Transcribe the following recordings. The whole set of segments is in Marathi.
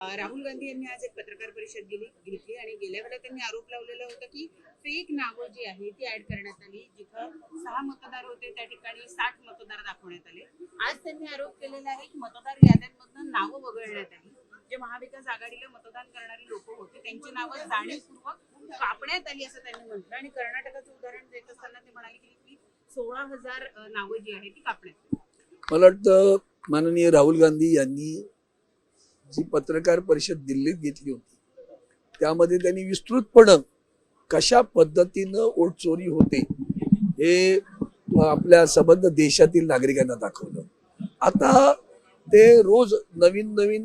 राहुल गांधी यांनी आज एक पत्रकार परिषद घेतली आणि गेल्या वेळेला त्यांनी आरोप लावलेला होता की फेक नावं जी आहे ती ऍड करण्यात आली. जिथं 6 मतदार होते त्या ठिकाणी 60 मतदार दाखवण्यात आले. आज त्यांनी आरोप केलेला आहे की मतदार याद्यांमधून नावं वगळण्यात आली. जे महाविकास आघाडीला मतदान करणारी लोक होते त्यांची नावं जाणीवपूर्वक कापण्यात आली असं त्यांनी म्हटलं. आणि कर्नाटकाचं उदाहरण देत असताना ते म्हणाले की 16,000 नावं जी आहेत ती कापण्यात आली. मला वाटतं माननीय राहुल गांधी यांनी जी पत्रकार परिषद दिल्लीत घेतली होती त्यामध्ये त्यांनी विस्तृतपणे कशा पद्धतीनं वोट चोरी होते हे आपल्या संबंध देशातील नागरिकांना दाखवलं. आता ते रोज नवीन नवीन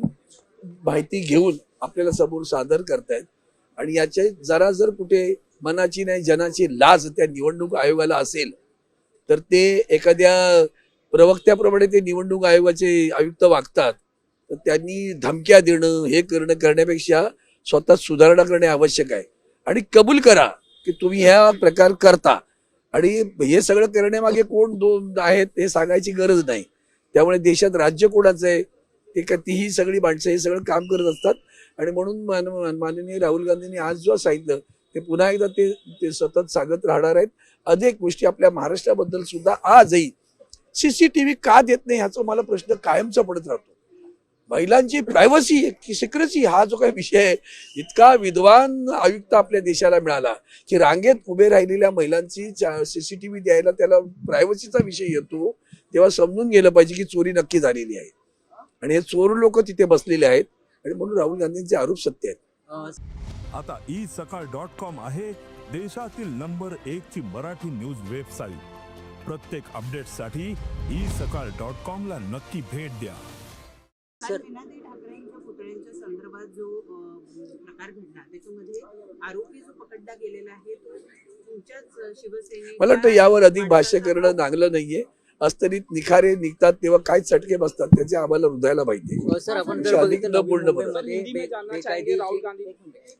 माहिती घेऊन आपल्याला समोर सादर करतायत आणि याचे जरा जर कुठे मनाची नाही जनाची लाज त्या निवडणूक आयोगाला असेल तर ते एखाद्या प्रवक्त्याप्रमाणे ते निवडणूक आयोगाचे आयुक्त वागतात. तर त्यांनी धमक्या देणं हे करण्यापेक्षा स्वतः सुधारणा करणे आवश्यक आहे आणि कबूल करा की तुम्ही ह्या प्रकार करता आणि हे सगळं करण्यामागे कोण दोन आहेत हे सांगायची गरज नाही. त्यामुळे देशात राज्य कोणाचं आहे ते का तीही सगळी माणसं हे सगळं काम करत असतात आणि म्हणून माननीय राहुल गांधींनी आज जो सांगितलं ते पुन्हा एकदा ते सतत सांगत राहणार आहेत. अनेक गोष्टी आपल्या महाराष्ट्राबद्दल सुद्धा आजही CCTV का देत नाही ह्याचा मला प्रश्न कायमचा पडत राहतो. महिलांची प्रायव्हसी सिक्रेसी हा जो काही विषय आहे इतका विद्वान आयुक्त आपल्या देशाला मिळाला की रांगेत उभे राहिलेल्या महिलांची CCTV द्यायला त्याला प्रायव्हसीचा विषय येतो तेव्हा समजून गेलं पाहिजे की चोरी नक्की झालेली आहे आणि हे चोर लोक तिथे बसलेले आहेत आणि म्हणून राहुल गांधींचे आरोप सत्य आहेत. आता isakal.com आहे देशातील नंबर 1 ची मराठी न्यूज वेबसाईट. प्रत्येक अपडेटसाठी isakal.com ला नक्की भेट द्या. विनाताई ठाकरेंच्या पुतळ्यांच्या संदर्भात जो प्रकार घडला त्याच्यामध्ये आरोपी जो पकडला गेलेला आहे तो तुमच्याच शिवसेने. मला वाटतं यावर अधिक भाष्य करणं चांगलं नाहीये. अस्तरीत निखारे निघतात तेव्हा काय चटके बसतात त्याचे आम्हाला हृदयाला माहिती आहे. सर आपण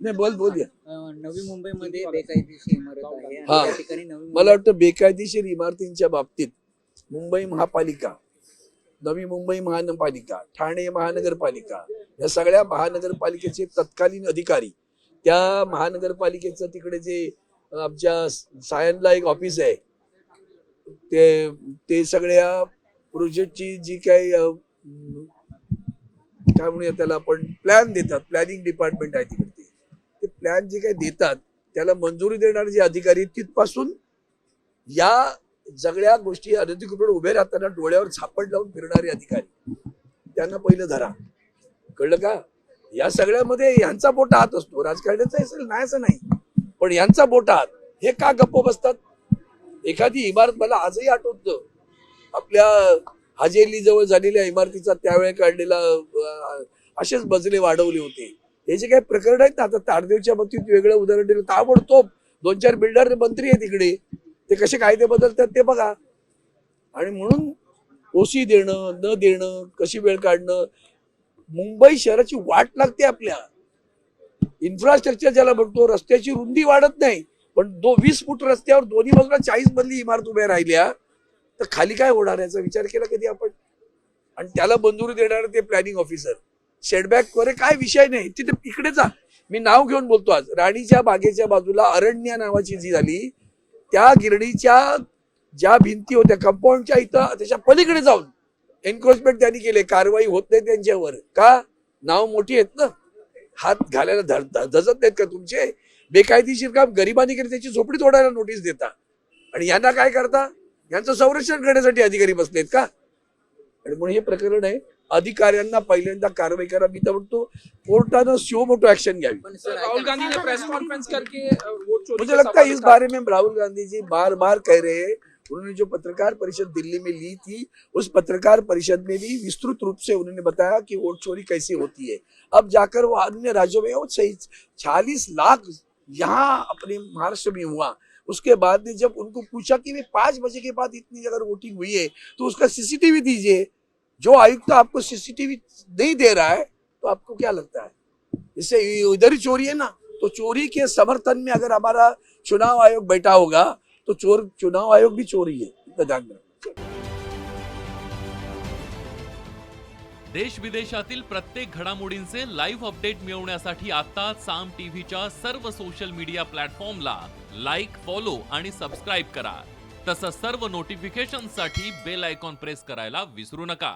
नाही बोलूया. नवी मुंबईमध्ये बेकायदेशीर इमारत आहे हा त्या ठिकाणी मला वाटतं बेकायदेशीर इमारतींच्या बाबतीत मुंबई महापालिका, नवी मुंबई महानगरपालिका, ठाणे महानगरपालिका या सगळ्या महानगरपालिकेचे तत्कालीन अधिकारी त्या महानगरपालिकेचं तिकडे जे आमच्या सायनला एक ऑफिस आहे ते सगळ्या प्रोजेक्टची जी काही काय म्हणूया त्याला आपण प्लॅन देतात, प्लॅनिंग डिपार्टमेंट आहे तिकडे ते प्लॅन जे काही देतात त्याला मंजुरी देणारे जे अधिकारी तिथपासून या सगळ्या गोष्टी अनधिकृत उभे राहताना डोळ्यावर झापड लावून फिरणारे अधिकारी त्यांना पहिलं धरा. कळलं का? या सगळ्यामध्ये यांचा मोठा हात असतो. राजकारण्याचा असेल नाही असं नाही पण यांचा मोठा हात. हे का गप्प बसतात? एखादी इमारत मला आजही आठवतं आपल्या हजेली जवळ झालेल्या इमारतीचा त्यावेळी काढलेला असेच बजले वाढवले होते. हे जे काही प्रकरण आहेत ना आता तारदेवच्या बाबतीत वेगळं उदाहरण दिलं ताबडतोब 2-4 बिल्डर मंत्री आहे तिकडे ते कसे कायदे बदलतात ते बघा. आणि म्हणून ओसी देणं न देणं कशी वेळ काढणं मुंबई शहराची वाट लागते. आपल्या इन्फ्रास्ट्रक्चर ज्याला म्हणतो रस्त्याची रुंदी वाढत नाही पण 20 फूट रस्त्यावर दोन्ही बाजूला 40 मजली इमारत उभ्या राहिल्या तर खाली काय होणार याचा विचार केला कधी आपण? आणि त्याला मंजुरी देणार ते प्लॅनिंग ऑफिसर. शेडबॅक वगैरे काय विषय नाही तिथे इकडे जा. मी नाव घेऊन बोलतो आज राणीच्या बागेच्या बाजूला अरण्या नावाची जी झाली त्या गिरणीच्या ज्या भिंती होत्या कंपाऊंडच्या इथं त्याच्या पलीकडे जाऊन एन्क्रोचमेंट त्यांनी केले. कारवाई होत नाही त्यांच्यावर का? नाव मोठी आहेत ना. हात घालायला धजत नाहीत का तुमचे? बेकायदेशीर काम गरिबांनी केले त्याची झोपडी तोडायला नोटीस देता आणि यांना काय करता? यांचं संरक्षण करण्यासाठी अधिकारी बसलेत का? आणि म्हणून हे प्रकरण आहे. अधिकाऱ्यांना पहिल्यांदा कारवाई करा. मी तर म्हणतो कोर्टानं शो मोटो एक्शन घ्यावी. राहुल गांधी ने प्रेस कॉन्फ्रेंस करके वोट चोरी मुझे लगता है इस बारे में राहुल गांधी जी बार बार कह रहे हैं. उन्होंने जो पत्रकार परिषद दिल्ली में ली थी उस पत्रकार परिषद में भी विस्तृत रूप से उन्होंने बताया कि वोट चोरी कैसे होती है. अब जाकर वो अन्य राज्यों में 46 लाख यहाँ अपने महाराष्ट्र में हुआ. उसके बाद में जब उनको पूछा कि 5 बजे के बाद इतनी अगर वोटिंग हुई है तो उसका CCTV दीजिए. जो आयुक्त आपको CCTV नहीं दे रहा है तो आपको क्या लगता है? इससे इधर ही चोरी है ना. तो चोरी के समर्थन में अगर हमारा चुनाव आयोग बैठा होगा तो चुनाव आयोग भी चोरी है. ध्यान रखना. देश विदेशातील प्रत्येक घडामोडींचे लाईव्ह अपडेट मिळवण्यासाठी आता साम टीव्हीच्या सर्व सोशल मीडिया प्लॅटफॉर्मला लाईक, फॉलो आणि सबस्क्राईब करा. तसंच सर्व नोटिफिकेशनसाठी बेल आयकॉन प्रेस करायला विसरू नका.